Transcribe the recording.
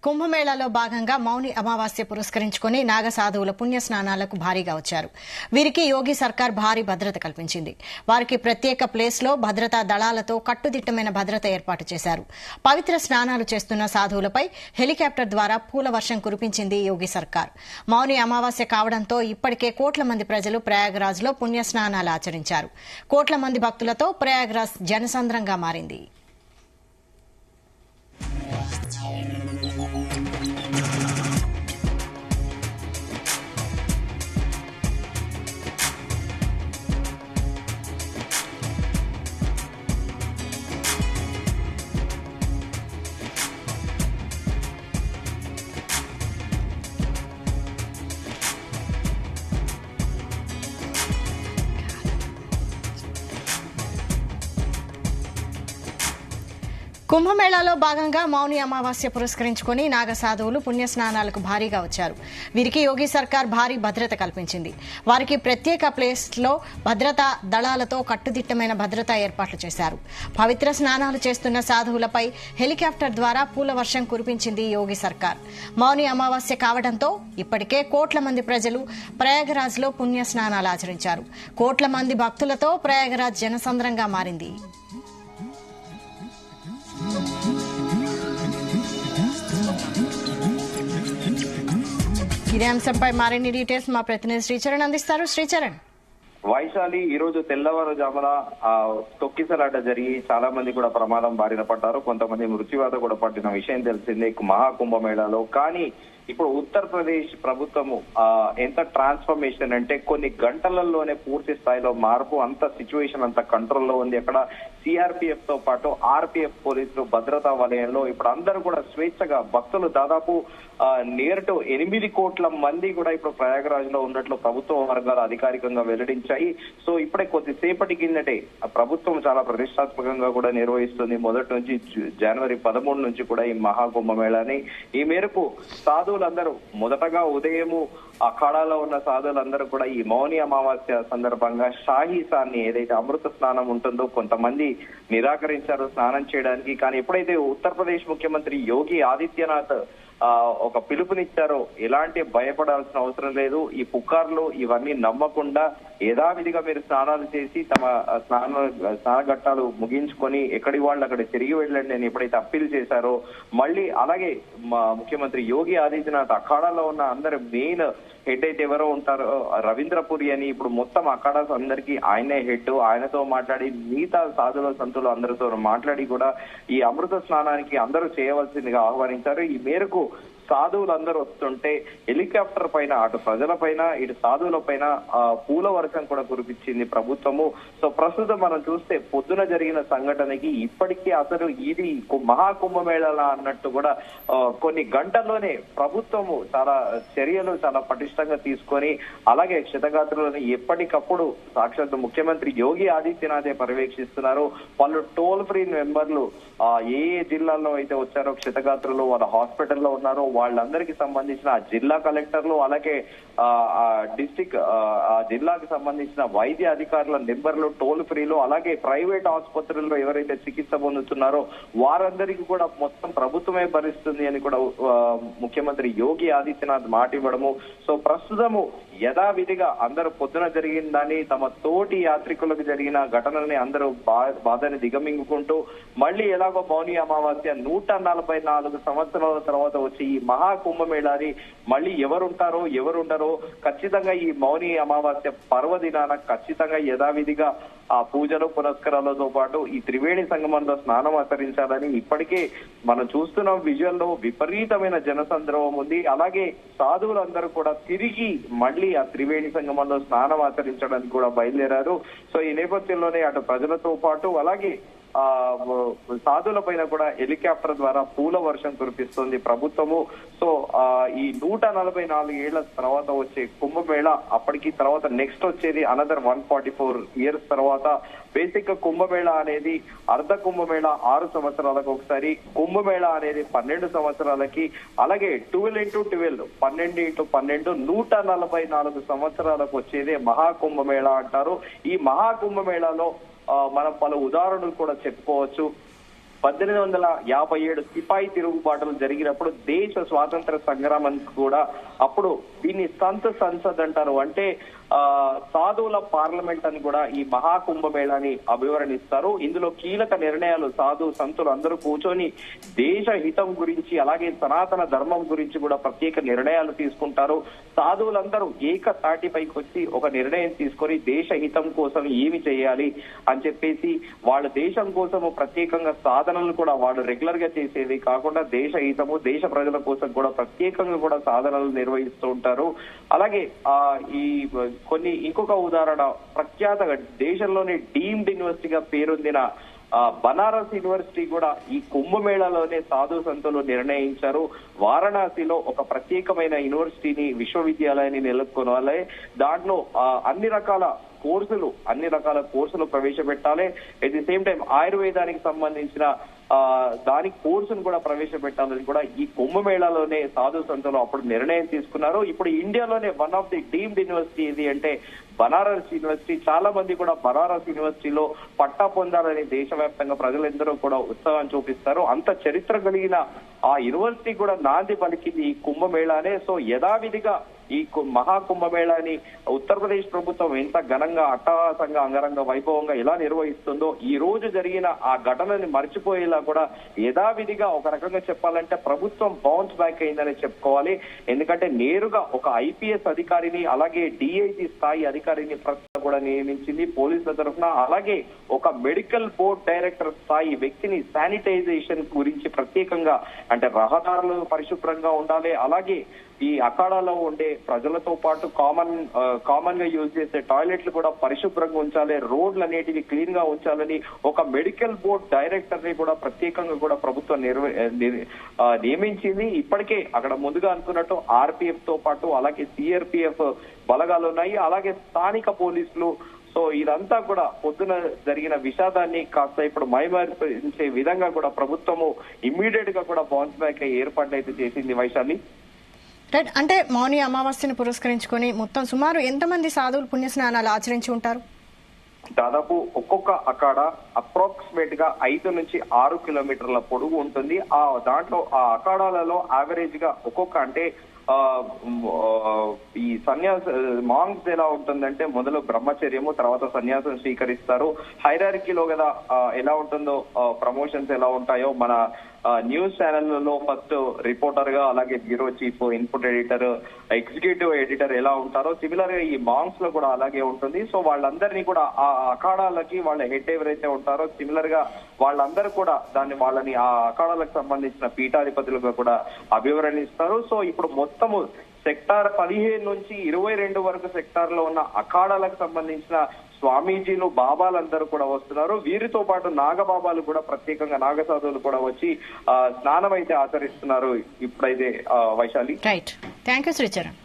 కుంభమేళాలో భాగంగా మౌని అమావాస్య పురస్కరించుకుని నాగ సాధువుల పుణ్యస్నానాలకు భారీగా వచ్చారు. వీరికి యోగి సర్కార్ భారీ భద్రత కల్పించింది. వారికి ప్రత్యేక ప్లేస్లో భద్రతా దళాలతో కట్టుదిట్టమైన భద్రత ఏర్పాటు చేశారు. పవిత్ర స్నానాలు చేస్తున్న సాధువులపై హెలికాప్టర్ ద్వారా పూల వర్షం కురిపించింది యోగి సర్కార్. మౌని అమావాస్య కావడంతో ఇప్పటికే కోట్ల మంది ప్రజలు ప్రయాగరాజ్లో పుణ్యస్నానాలు ఆచరించారు. కోట్ల మంది భక్తులతో ప్రయాగరాజ్ జనసంద్రంగా మారింది. కుంభమేళాలో భాగంగా మౌని అమావాస్య పురస్కరించుకుని నాగ సాధువులు పుణ్యస్నానాలకు భారీగా వచ్చారు. వీరికి యోగి సర్కార్ భారీ భద్రత కల్పించింది. వారికి ప్రత్యేక ప్లేస్లో భద్రతా దళాలతో కట్టుదిట్టమైన భద్రతా ఏర్పాట్లు చేశారు. పవిత్ర స్నానాలు చేస్తున్న సాధువులపై హెలికాప్టర్ ద్వారా పూల వర్షం కురిపించింది యోగి సర్కార్. మౌని అమావాస్య కావడంతో ఇప్పటికే కోట్ల మంది ప్రజలు ప్రయాగరాజ్లో పుణ్యస్నానాలు ఆచరించారు. కోట్ల మంది భక్తులతో ప్రయాగరాజ్ జనసంద్రంగా మారింది. ఇదే అంశంపై మరిన్ని డీటెయిల్స్ మా ప్రతినిధి శ్రీచరణ్ అందిస్తారు. శ్రీచరణ్. వైశాలి, ఈ రోజు తెల్లవారుజామున తొక్కిసలాట జరిగి చాలా మంది కూడా ప్రమాదం బారిన పడ్డారు. కొంతమంది మృత్యువాత కూడా పట్టిన విషయం తెలిసిందే మహాకుంభమేళాలో. కానీ ఇప్పుడు ఉత్తరప్రదేశ్ ప్రభుత్వము ఎంత ట్రాన్స్ఫర్మేషన్ అంటే కొన్ని గంటలలోనే పూర్తి స్థాయిలో మార్పు, అంత సిచ్యువేషన్ అంత కంట్రోల్లో ఉంది. అక్కడ సిఆర్పిఎఫ్ తో పాటు ఆర్పిఎఫ్ పోలీసులు భద్రతా వలయంలో ఇప్పుడు అందరూ కూడా స్వేచ్ఛగా భక్తులు దాదాపు నియర్ టు 8 కోట్ల మంది కూడా ఇప్పుడు ప్రయాగరాజ్ లో ఉన్నట్లు ప్రభుత్వ వర్గాలు అధికారికంగా వెల్లడించాయి. సో ఇప్పుడే కొద్దిసేపటి కిందటే ప్రభుత్వం చాలా ప్రతిష్టాత్మకంగా కూడా నిర్వహిస్తుంది. మొదటి నుంచి జనవరి 13 నుంచి కూడా ఈ మహాకుంభమేళాని. ఈ మేరకు సాధువులందరూ మొదటగా ఉదయము అఖాడాలో ఉన్న సాధువులందరూ కూడా ఈ మౌని అమావాస్య సందర్భంగా షాహీసాన్ని ఏదైతే అమృత స్నానం ఉంటుందో కొంతమంది నిరాకరించారు స్నానం చేయడానికి. కానీ ఎప్పుడైతే ఉత్తరప్రదేశ్ ముఖ్యమంత్రి యోగి ఆదిత్యనాథ్ ఒక పిలుపునిచ్చారో ఎలాంటి భయపడాల్సిన అవసరం లేదు, ఈ పుకార్లు ఇవన్నీ నమ్మకుండా యథావిధిగా మీరు స్నానాలు చేసి తమ స్నానఘట్టాలు ముగించుకొని ఎక్కడి వాళ్ళు అక్కడ తిరిగి వెళ్ళండి అని ఎప్పుడైతే అప్పీల్ చేశారో, మళ్ళీ అలాగే ముఖ్యమంత్రి యోగి ఆదిత్యనాథ్ అఖాడాలో ఉన్న అందరు మెయిన్ హెడ్ అయితే ఎవరో ఉంటారో రవీంద్రపురి అని ఇప్పుడు మొత్తం అఖాడాస్ అందరికీ ఆయనే హెడ్. ఆయనతో మాట్లాడి మిగతా సాధుల సంతులు అందరితో మాట్లాడి కూడా ఈ అమృత స్నానానికి అందరూ చేయవలసిందిగా ఆహ్వానించారు. ఈ మేరకు సాధువులందరూ వస్తుంటే హెలికాప్టర్ పైన అటు ప్రజల పైన ఇటు సాధువుల పైన పూల వర్షం కూడా కురిపించింది ప్రభుత్వము. సో ప్రస్తుతం మనం చూస్తే పొద్దున జరిగిన సంఘటనకి ఇప్పటికీ అసలు ఇది మహాకుంభమేళా అన్నట్టు కూడా కొన్ని గంటల్లోనే ప్రభుత్వము చాలా చర్యలు చాలా పటిష్టంగా తీసుకొని అలాగే క్షతగాత్రులను ఎప్పటికప్పుడు సాక్షాత్ ముఖ్యమంత్రి యోగి ఆదిత్యనాథే పర్యవేక్షిస్తున్నారు. వాళ్ళు టోల్ ఫ్రీ నెంబర్లు ఏ జిల్లాల్లో అయితే వచ్చారో క్షతగాత్రులు వాళ్ళ హాస్పిటల్లో ఉన్నారో వాళ్ళందరికీ సంబంధించిన జిల్లా కలెక్టర్లు అలాగే డిస్టిక్ జిల్లాకి సంబంధించిన వైద్య అధికారుల నెంబర్లు టోల్ ఫ్రీలు అలాగే ప్రైవేట్ ఆసుపత్రుల్లో ఎవరైతే చికిత్స పొందుతున్నారో వారందరికీ కూడా మొత్తం ప్రభుత్వమే భరిస్తుంది అని కూడా ముఖ్యమంత్రి యోగి ఆదిత్యనాథ్ మాట ఇవ్వడము. సో ప్రస్తుతము యథావిధిగా అందరూ పొద్దున జరిగిందని తమ తోటి యాత్రికులకు జరిగిన ఘటనల్ని అందరూ బాధని దిగమింగుకుంటూ మళ్ళీ ఎలాగో మౌని అమావాస్య 144 సంవత్సరాల తర్వాత వచ్చి ఈ మహాకుంభమేళాని మళ్ళీ ఎవరుంటారో ఖచ్చితంగా ఈ మౌని అమావాస్య పర్వదినాన ఖచ్చితంగా యథావిధిగా ఆ పూజలు పునస్కారాలతో పాటు ఈ త్రివేణి సంగమంలో స్నానం ఆచరించాలని ఇప్పటికే మనం చూస్తున్న విజువల్ లో విపరీతమైన జనసంద్రవం ఉంది. అలాగే సాధువులందరూ కూడా తిరిగి మళ్ళీ ఆ త్రివేణి సంగమంలో స్నానం ఆచరించడానికి కూడా బయలుదేరారు. సో ఈ నేపథ్యంలోనే అటు ప్రజలతో పాటు అలాగే సాధువుల పైన కూడా హెలికాప్టర్ ద్వారా పూల వర్షం కురిపిస్తుంది ప్రభుత్వము. సో ఈ 144 ఏళ్ల తర్వాత వచ్చే కుంభమేళ అప్పటికి తర్వాత నెక్స్ట్ వచ్చేది అనదర్ 144 ఇయర్స్ తర్వాత. బేసిక్ గా కుంభమేళ అనేది అర్ధ కుంభమేళ 6 సంవత్సరాలకు ఒకసారి, కుంభమేళ అనేది 12 సంవత్సరాలకి, అలాగే 12x12 12x12 144 సంవత్సరాలకు వచ్చేదే మహాకుంభమేళ అంటారు. ఈ మహాకుంభమేళలో మనం పలు ఉదాహరణలు కూడా చెప్పుకోవచ్చు. 1857 సిపాయి తిరుగుబాటులు జరిగినప్పుడు దేశ స్వాతంత్ర సంగ్రామానికి కూడా అప్పుడు దీన్ని సంసద్ అంటారు, అంటే సాధువుల పార్లమెంట్ అని కూడా ఈ మహాకుంభమేళాని అభివర్ణిస్తారు. ఇందులో కీలక నిర్ణయాలు సంతులు అందరూ కూర్చొని దేశ హితం గురించి అలాగే సనాతన ధర్మం గురించి కూడా ప్రత్యేక నిర్ణయాలు తీసుకుంటారు. సాధువులందరూ ఏకతాటిపైకి వచ్చి ఒక నిర్ణయం తీసుకొని దేశ హితం కోసం ఏమి చేయాలి అని చెప్పేసి వాళ్ళ దేశం కోసము ప్రత్యేకంగా సాధనలు కూడా వాళ్ళు రెగ్యులర్ గా చేసేది కాకుండా దేశ హితము దేశ ప్రజల కోసం కూడా ప్రత్యేకంగా కూడా సాధనలు నిర్వహిస్తూ ఉంటారు. అలాగే ఈ కొన్ని ఇంకొక ఉదాహరణ ప్రఖ్యాత దేశంలోని డీమ్డ్ యూనివర్సిటీగా పేరొందిన బనారస్ యూనివర్సిటీ కూడా ఈ కుంభమేళాలోనే సాధు సంతులు నిర్ణయించారు. వారణాసిలో ఒక ప్రత్యేకమైన యూనివర్సిటీని విశ్వవిద్యాలయాన్ని నెలకొనాలి, దాంట్లో అన్ని రకాల కోర్సులు ప్రవేశపెట్టాలి. ఎట్ ది సేమ్ టైం ఆయుర్వేదానికి సంబంధించిన దాని కోర్సును కూడా ప్రవేశపెట్టాలని కూడా ఈ కుంభమేళాలోనే సాధు సంతులు అప్పుడు నిర్ణయం తీసుకున్నారు. ఇప్పుడు ఇండియాలోనే one of the deemed university ఇది అంటే బనారస్ యూనివర్సిటీ. చాలా మంది కూడా బనారస్ యూనివర్సిటీలో పట్టా పొందాలని దేశవ్యాప్తంగా ప్రజలందరూ కూడా ఉత్సాహం చూపిస్తారు. అంత చరిత్ర కలిగిన ఆ యూనివర్సిటీ కూడా నాంది పలికింది ఈ కుంభమేళానే. సో యథావిధిగా ఈ మహాకుంభమేళాని ఉత్తరప్రదేశ్ ప్రభుత్వం ఎంత ఘనంగా అట్టహాసంగా అంగరంగ వైభవంగా ఎలా నిర్వహిస్తుందో ఈ రోజు జరిగిన ఆ ఘటనని మర్చిపోయేలా కూడా యథావిధిగా ఒక రకంగా చెప్పాలంటే ప్రభుత్వం బౌన్స్ బ్యాక్ అయిందని చెప్పుకోవాలి. ఎందుకంటే నేరుగా ఒక ఐపీఎస్ అధికారిని అలాగే డిఐజీ స్థాయి అధికారిని కూడా నియమించింది పోలీసుల తరఫున. అలాగే ఒక మెడికల్ బోర్డ్ డైరెక్టర్ స్థాయి వ్యక్తిని శానిటైజేషన్ గురించి ప్రత్యేకంగా అంటే రహదారులు పరిశుభ్రంగా ఉండాలి, అలాగే ఈ అఖాడాలో ఉండే ప్రజలతో పాటు కామన్ గా యూజ్ చేసే టాయిలెట్లు కూడా పరిశుభ్రంగా ఉంచాలి, రోడ్లు అనేటివి క్లీన్ గా ఉంచాలని ఒక మెడికల్ బోర్డ్ డైరెక్టర్ ని కూడా ప్రత్యేకంగా కూడా ప్రభుత్వం నియమించింది. ఇప్పటికే అక్కడ ముందుగా అనుకున్నట్టు ఆర్పిఎఫ్ తో పాటు అలాగే సిఆర్పిఎఫ్ బలగాలు ఉన్నాయి, అలాగే స్థానిక పోలీసులు. సో ఇదంతా కూడా పొద్దున జరిగిన విషాదాన్ని కాస్త ఇప్పుడు మైమరిపించే విధంగా కూడా ప్రభుత్వము ఇమ్మీడియట్ గా కూడా బౌన్స్ బ్యాక్ ఏర్పాట్లు అయితే చేసింది. వైశాలి, రైట్. అంటే మౌని అమావాస్యను పురస్కరించుకొని మొత్తం సుమారు ఎంతమంది సాధువులు పుణ్యస్నానాలు ఆచరించి ఉంటారు? దాదాపు ఒక్కొక్క అఖాడా అప్రాక్సిమేట్ గా 5 నుంచి 6 కిలోమీటర్ల పొడుగు ఉంటుంది. దాంట్లో ఆ అఖాడాలలో యావరేజ్ గా ఒక్కొక్క అంటే ఈ మాంగ్స్ ఎలా ఉంటుందంటే మొదలు బ్రహ్మచర్యము తర్వాత సన్యాసం స్వీకరిస్తారు. హైరార్కీలో కదా ఎలా ఉంటుందో ప్రమోషన్స్ ఎలా ఉంటాయో మన న్యూస్ ఛానళ్లలో ఫస్ట్ రిపోర్టర్ గా అలాగే bureau chief, input editor, executive editor ఎలా ఉంటారో సిమిలర్ గా ఈ మాంగ్స్ లో కూడా అలాగే ఉంటుంది. సో వాళ్ళందరినీ కూడా ఆ అఖాడాలకి వాళ్ళ హెడ్ ఎవరైతే ఉంటారో సిమిలర్ గా వాళ్ళందరూ కూడా వాళ్ళని ఆ అఖాడాలకు సంబంధించిన పీఠాధిపతులుగా కూడా అభివర్ణిస్తారు. సో ఇప్పుడు మొత్తము సెక్టార్ 15 నుంచి 22 వరకు సెక్టార్ లో ఉన్న అఖాడాలకు సంబంధించిన స్వామీజీలు బాబాలందరూ కూడా వస్తున్నారు. వీరితో పాటు నాగబాబాలు కూడా ప్రత్యేకంగా నాగసాధువులు కూడా వచ్చి స్నానం అయితే ఆచరిస్తున్నారు ఇప్పుడైతే. Vaishali, right. Thank you Sricharan.